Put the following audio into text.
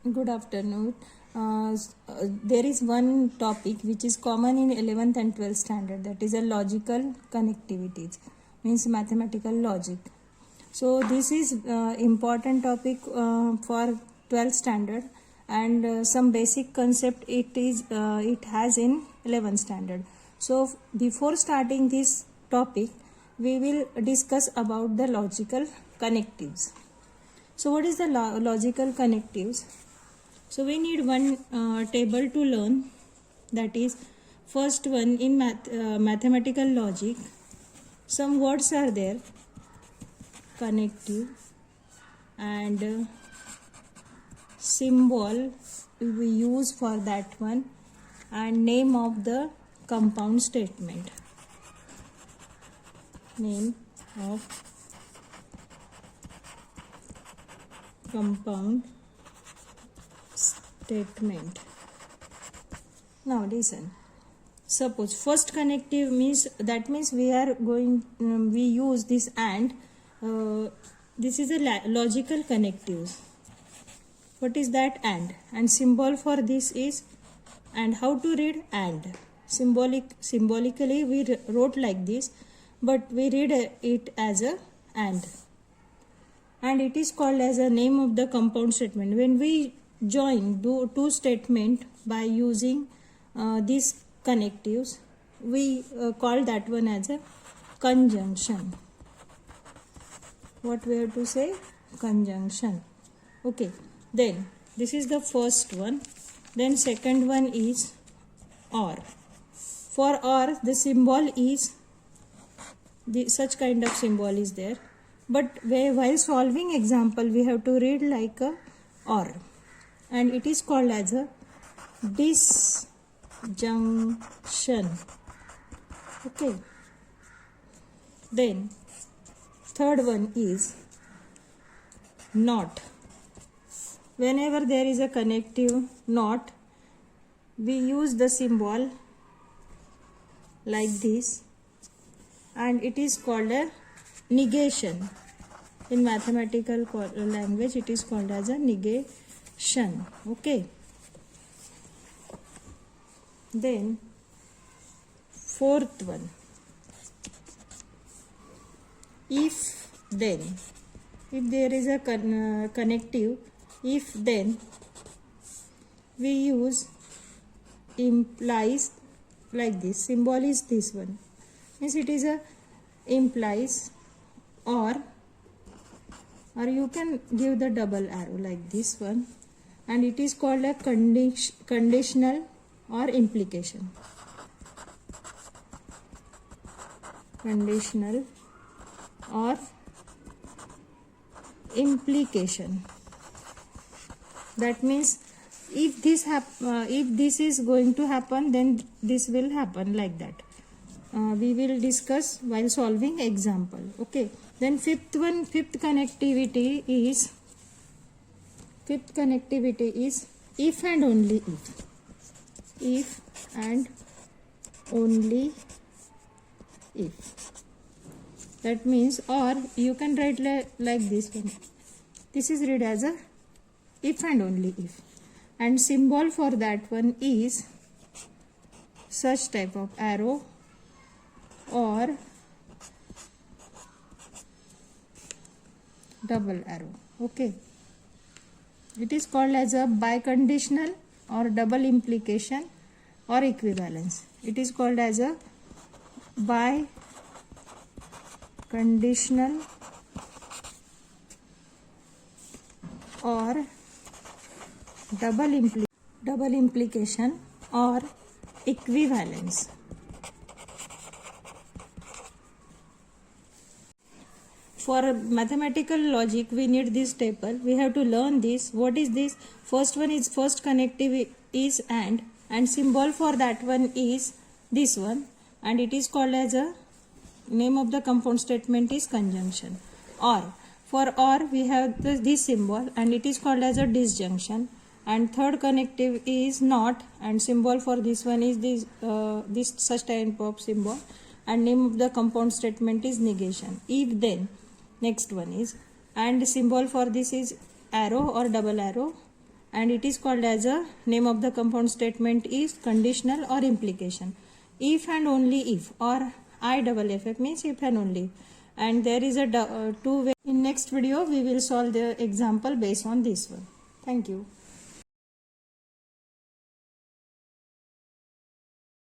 Good afternoon. There is one topic which is common in 11th and 12th standard, that is a logical connectivities, means mathematical logic. So this is important topic for 12th standard, and some basic concept it has in 11th standard. So before starting this topic, we will discuss about the logical connectives. So what is the logical connectives? So we need one table to learn, that is first one in mathematical logic. Some words are there, connective, and symbol we use for that one, and name of the compound statement. Name of compound statement. Now listen. Suppose first connective means, that means we are going we use this and this is a logical connectives. What is that? And symbol for this is and. How to read and? Symbolically we wrote like this, but we read it as a and it is called as a name of the compound statement. When we join two statements by using these connectives, we call that one as a conjunction. What we have to say? Conjunction. Okay, then this is the first one. Then second one is or. For or, the symbol is such kind of symbol is there, but while solving example we have to read like a or, and it is called as a disjunction. Okay, then third one is not. Whenever there is a connective not, we use the symbol like this, and it is called a negation. In mathematical language it is called as a negation. Okay, then fourth one, if then. If there is a connective if then, we use implies like this. Symbol is this one, means it is a implies or you can give the double arrow like this one, and it is called a conditional or implication. Conditional or implication. That means if this is going to happen, then this will happen, like that. We will discuss while solving example. Okay, then fifth connectivity is if and only if and only if. That means, or you can write like this one. This is read as a if and only if, and symbol for that one is such type of arrow or double arrow. Okay, it is called as a biconditional or double implication or equivalence. It is called as a biconditional or double implication or equivalence. For mathematical logic we need this table. We have to learn this. What is this? First one is first connective is and symbol for that one is this one, and it is called as a name of the compound statement is conjunction. Or, for or we have this symbol, and it is called as a disjunction. And third connective is not, and symbol for this one is this such type of symbol, and name of the compound statement is negation. If then, next one is, and symbol for this is arrow or double arrow, and it is called as a name of the compound statement is conditional or implication. If and only if, or IFF means if and only, and there is a two way. In next video we will solve the example based on this one. Thank you.